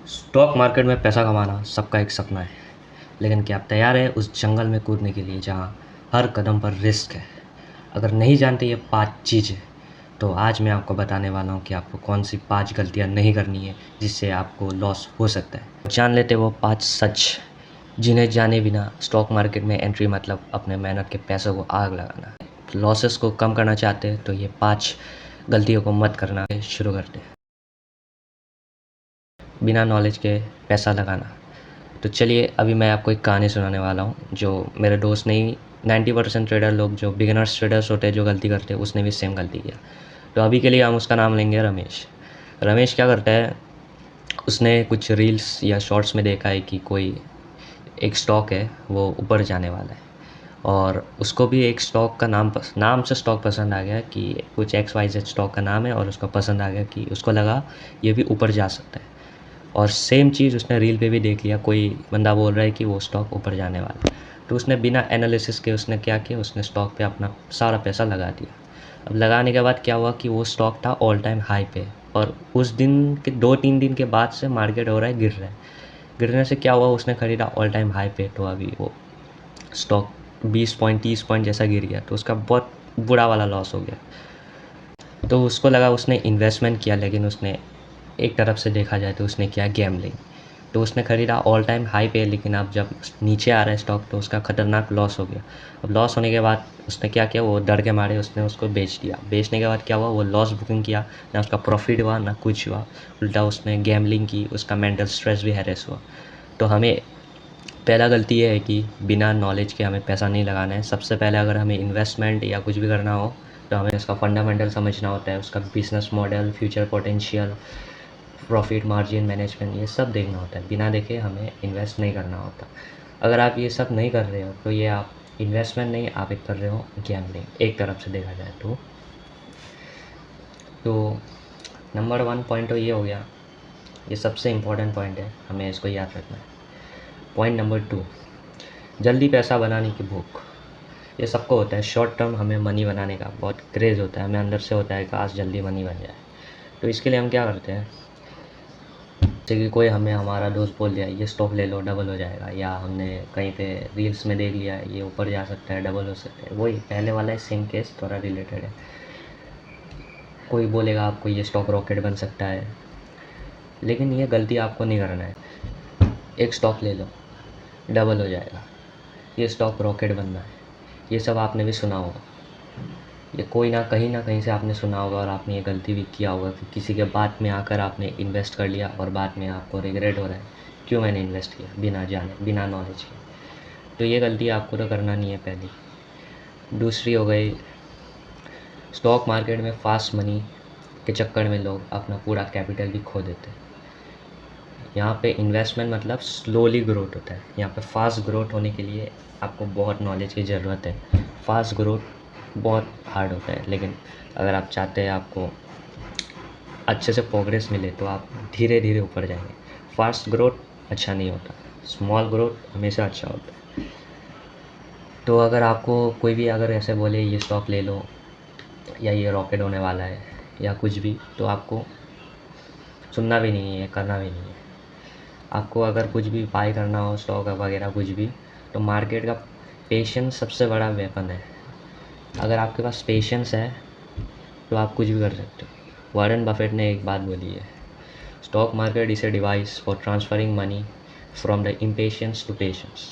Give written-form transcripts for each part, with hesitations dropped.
Stock market में पैसा कमाना सबका एक सपना है, लेकिन क्या आप तैयार हैं उस जंगल में कूदने के लिए जहाँ हर कदम पर रिस्क है? अगर नहीं जानते ये 5 चीज़ें, तो आज मैं आपको बताने वाला हूँ कि आपको कौन सी 5 गलतियाँ नहीं करनी है, जिससे आपको लॉस हो सकता है। जान लेते वो 5 सच, जिन्हें जाने बिना स्टॉक मार्केट में एंट्री मतलब अपने मेहनत के पैसों को आग लगाना है। लॉसेस को कम करना चाहते हैं तो ये 5 गलतियों को मत करना। शुरू करते हैं। बिना नॉलेज के पैसा लगाना। तो चलिए अभी मैं आपको एक कहानी सुनाने वाला हूँ, जो मेरे दोस्त ने ही 90% ट्रेडर लोग जो बिगिनर्स ट्रेडर्स होते हैं जो गलती करते हैं, उसने भी सेम गलती किया। तो अभी के लिए हम उसका नाम लेंगे रमेश। रमेश क्या करता है, उसने कुछ रील्स या शॉर्ट्स में देखा है कि कोई एक स्टॉक है वो ऊपर जाने वाला है, और उसको भी एक स्टॉक का नाम से स्टॉक पसंद आ गया कि कुछ XYZ स्टॉक का नाम है, और उसको पसंद आ गया कि उसको लगा ये भी ऊपर जा सकता है। और सेम चीज़ उसने रील पे भी देख लिया, कोई बंदा बोल रहा है कि वो स्टॉक ऊपर जाने वाला है, तो उसने बिना एनालिसिस के उसने क्या किया, उसने स्टॉक पे अपना सारा पैसा लगा दिया। अब लगाने के बाद क्या हुआ कि वो स्टॉक था ऑल टाइम हाई पे, और उस दिन के 2-3 दिन के बाद से मार्केट हो रहा है गिर रहा है। गिरने से क्या हुआ, उसने ख़रीदा ऑल टाइम हाई पे, तो अभी वो स्टॉक 20 पॉइंट 30 पॉइंट जैसा गिर गया, तो उसका बहुत बुरा वाला लॉस हो गया। तो उसको लगा उसने इन्वेस्टमेंट किया, लेकिन उसने एक तरफ से देखा जाए तो उसने किया गैम्बलिंग। तो उसने ख़रीदा ऑल टाइम हाई पे, लेकिन अब जब नीचे आ रहा है स्टॉक तो उसका ख़तरनाक लॉस हो गया। अब लॉस होने के बाद उसने क्या किया, वो डर के मारे उसने उसको बेच दिया। बेचने के बाद क्या हुआ, वो लॉस बुकिंग किया, ना उसका प्रॉफिट हुआ ना कुछ हुआ, उल्टा उसने गैम्बलिंग की, उसका मेंटल स्ट्रेस भी हैरेस हुआ। तो हमें पहला गलती ये है कि बिना नॉलेज के हमें पैसा नहीं लगाना है। सबसे पहले अगर हमें इन्वेस्टमेंट या कुछ भी करना हो तो हमें उसका फंडामेंटल समझना होता है, उसका business model, future potential, profit margin management, ये सब देखना होता है। बिना देखे हमें इन्वेस्ट नहीं करना होता। अगर आप ये सब नहीं कर रहे हो तो ये आप इन्वेस्टमेंट नहीं, आप एक कर रहे हो गैम्बलिंग, एक तरफ से देखा जाए तो नंबर 1 पॉइंट तो ये हो गया, ये सबसे इम्पोर्टेंट पॉइंट है, हमें इसको याद रखना है। पॉइंट नंबर 2, जल्दी पैसा बनाने की भूख। ये सबको होता है, शॉर्ट टर्म हमें मनी बनाने का बहुत क्रेज़ होता है, हमें अंदर से होता है काश जल्दी मनी बन जाए। तो इसके लिए हम क्या करते हैं, जैसे कि कोई हमें हमारा दोस्त बोल दिया ये स्टॉक ले लो डबल हो जाएगा, या हमने कहीं पे रील्स में देख लिया ये ऊपर जा सकता है, डबल हो सकता है, वही पहले वाला है, सेम केस थोड़ा रिलेटेड है। कोई बोलेगा आपको ये स्टॉक रॉकेट बन सकता है, लेकिन ये गलती आपको नहीं करना है। एक स्टॉक ले लो डबल हो जाएगा, ये स्टॉक रॉकेट बनना है, ये सब आपने भी सुना होगा, ये कोई ना कहीं से आपने सुना होगा, और आपने ये गलती भी किया होगा कि किसी के बात में आकर आपने इन्वेस्ट कर लिया और बाद में आपको रिग्रेट हो रहा है क्यों मैंने इन्वेस्ट किया बिना जाने बिना नॉलेज के। तो ये गलती आपको तो करना नहीं है पहली। दूसरी हो गई, स्टॉक मार्केट में फास्ट मनी के चक्कर में लोग अपना पूरा कैपिटल भी खो देते हैं। यहाँ पे इन्वेस्टमेंट मतलब स्लोली ग्रोथ होता है, यहाँ पे फास्ट ग्रोथ होने के लिए आपको बहुत नॉलेज की ज़रूरत है। फास्ट ग्रोथ बहुत हार्ड होता है, लेकिन अगर आप चाहते हैं आपको अच्छे से प्रोग्रेस मिले तो आप धीरे धीरे ऊपर जाएंगे। फास्ट ग्रोथ अच्छा नहीं होता, स्मॉल ग्रोथ हमेशा अच्छा होता है। तो अगर आपको कोई भी अगर ऐसे बोले ये स्टॉक ले लो या ये रॉकेट होने वाला है या कुछ भी, तो आपको सुनना भी नहीं है, करना भी नहीं है। आपको अगर कुछ भी बाय करना हो स्टॉक वगैरह कुछ भी, तो मार्केट का पेशेंस सबसे बड़ा वेपन है। अगर आपके पास पेशेंस है तो आप कुछ भी कर सकते हो। वॉरेन बफेट ने एक बात बोली है, stock market is a device for transferring money from the impatience to patience.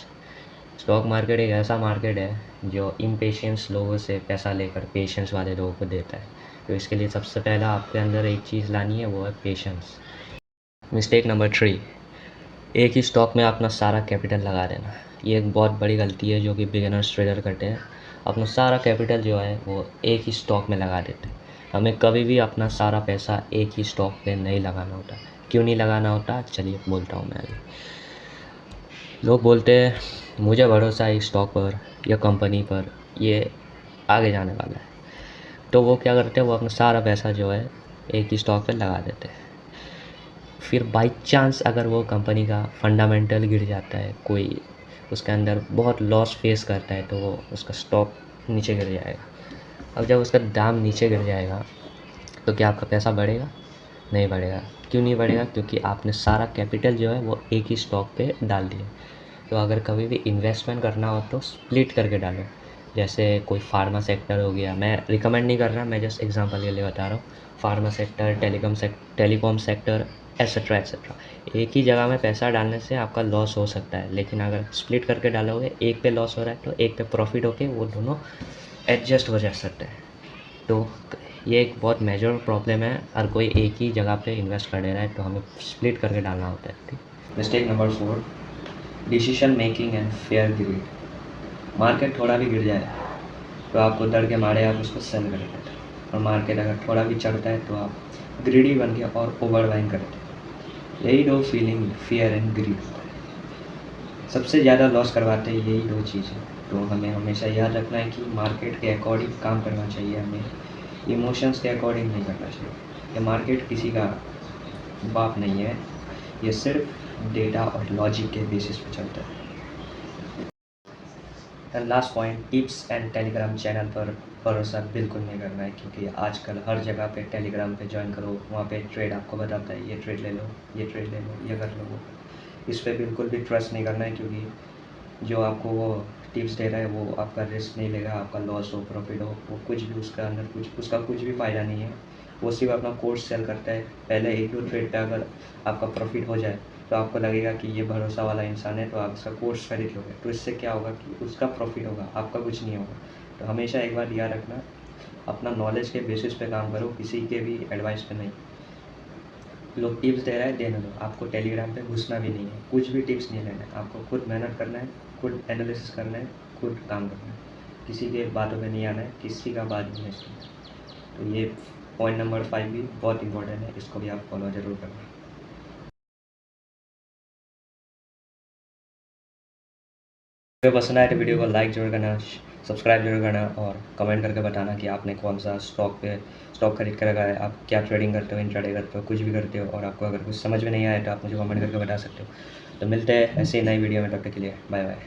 Stock market एक ऐसा मार्केट है जो इम्पेशेंस लोगों से पैसा लेकर पेशेंस वाले लोगों को देता है। तो इसके लिए सबसे पहला आपके अंदर एक चीज़ लानी है, वो है पेशेंस। मिस्टेक नंबर 3, एक ही स्टॉक में अपना सारा कैपिटल लगा देना। ये एक बहुत बड़ी गलती है जो कि बिगिनर्स ट्रेडर करते हैं। अपना सारा कैपिटल जो है वो एक ही स्टॉक में लगा देते हैं। हमें कभी भी अपना सारा पैसा एक ही स्टॉक पे नहीं लगाना होता। क्यों नहीं लगाना होता, चलिए बोलता हूँ मैं अभी। लोग बोलते हैं मुझे भरोसा है इस स्टॉक पर या कंपनी पर, ये आगे जाने वाला है, तो वो क्या करते हैं, वो अपना सारा पैसा जो है एक ही स्टॉक पे लगा देते हैं। फिर बाई चांस अगर वो कंपनी का फंडामेंटल गिर जाता है, कोई उसके अंदर बहुत लॉस फेस करता है, तो वो उसका स्टॉक नीचे गिर जाएगा। अब जब उसका दाम नीचे गिर जाएगा तो क्या आपका पैसा बढ़ेगा? नहीं बढ़ेगा। क्यों नहीं बढ़ेगा? क्योंकि आपने सारा कैपिटल जो है वो एक ही स्टॉक पे डाल दिया। तो अगर कभी भी इन्वेस्टमेंट करना हो तो स्प्लिट करके डालो। जैसे कोई फार्मा सेक्टर हो गया, मैं रिकमेंड नहीं कर रहा, मैं जस्ट एग्जांपल के लिए बता रहा हूँ। Pharma sector, telecom sector, etcetera etcetera. एक ही जगह में पैसा डालने से आपका लॉस हो सकता है, लेकिन अगर स्प्लिट करके डालोगे, एक पे लॉस हो रहा है तो एक पे प्रॉफिट होके वो दोनों एडजस्ट हो जा सकते हैं। तो ये एक बहुत मेजर प्रॉब्लम है, हर कोई एक ही जगह पे इन्वेस्ट कर दे रहा है, तो हमें स्प्लिट करके डालना होता है। ठीक। Mistake number 4, decision making and fear greed. Market थोड़ा भी गिर जाए तो आपको डर के मारे आप उसको सेल कर देते हैं, और मार्केट अगर थोड़ा भी चढ़ता है तो आप ग्रीडी बन के और ओवर बाइंग करते हैं। यही दो फीलिंग, फियर एंड ग्रीड होता है। सबसे ज़्यादा लॉस करवाते हैं यही दो चीज़ें। तो हमें हमेशा याद रखना है कि मार्केट के अकॉर्डिंग काम करना चाहिए, हमें इमोशंस के अकॉर्डिंग नहीं करना चाहिए। ये मार्केट किसी का बाप नहीं है, ये सिर्फ डेटा और लॉजिक के बेसिस पे चलता है। And last point, tips and Telegram channel पर भरोसा बिल्कुल नहीं करना है, क्योंकि आजकल हर जगह पे टेलीग्राम पे ज्वाइन करो, वहाँ पे ट्रेड आपको बताता है, ये ट्रेड ले लो, ये ट्रेड ले लो, ये कर लो, वो इस पर बिल्कुल भी ट्रस्ट नहीं करना है, क्योंकि जो आपको वो टिप्स दे रहा है वो आपका रिस्क नहीं लेगा। आपका लॉस हो, प्रॉफिट हो, वो कुछ भी उसका अंदर उसका कुछ भी फ़ायदा नहीं है। वो सिर्फ अपना कोर्स सेल करता है। पहले 1-2 ट्रेड पे अगर आपका प्रॉफिट हो जाए तो आपको लगेगा कि ये भरोसा वाला इंसान है, तो आप इसका कोर्स खरीद लोगे। तो इससे क्या होगा कि उसका प्रॉफिट होगा, आपका कुछ नहीं होगा। तो हमेशा एक बात याद रखना, अपना नॉलेज के बेसिस पे काम करो, किसी के भी एडवाइस पे नहीं। लोग टिप्स दे रहा है, देने दो। आपको टेलीग्राम पे घुसना भी नहीं है, कुछ भी टिप्स नहीं लेना है। आपको खुद मेहनत करना है, खुद एनालिसिस करना है, खुद काम करना है। किसी के बातों पे नहीं आना है, किसी का बात नहीं सुनना है। तो ये पॉइंट नंबर 5 भी बहुत इंपॉर्टेंट है, इसको भी आप फॉलो ज़रूर करना। वीडियो पसंद आए तो वीडियो को लाइक जरूर करना, सब्सक्राइब जरूर करना, और कमेंट करके बताना कि आपने कौन सा स्टॉक खरीद कर रखा है, आप क्या ट्रेडिंग करते हो, इंट्राडे करते हो, कुछ भी करते हो, और आपको अगर कुछ समझ में नहीं आया तो आप मुझे कमेंट करके बता सकते हो। तो मिलते हैं ऐसे ही नई वीडियो में, तब तक के लिए बाय बाय।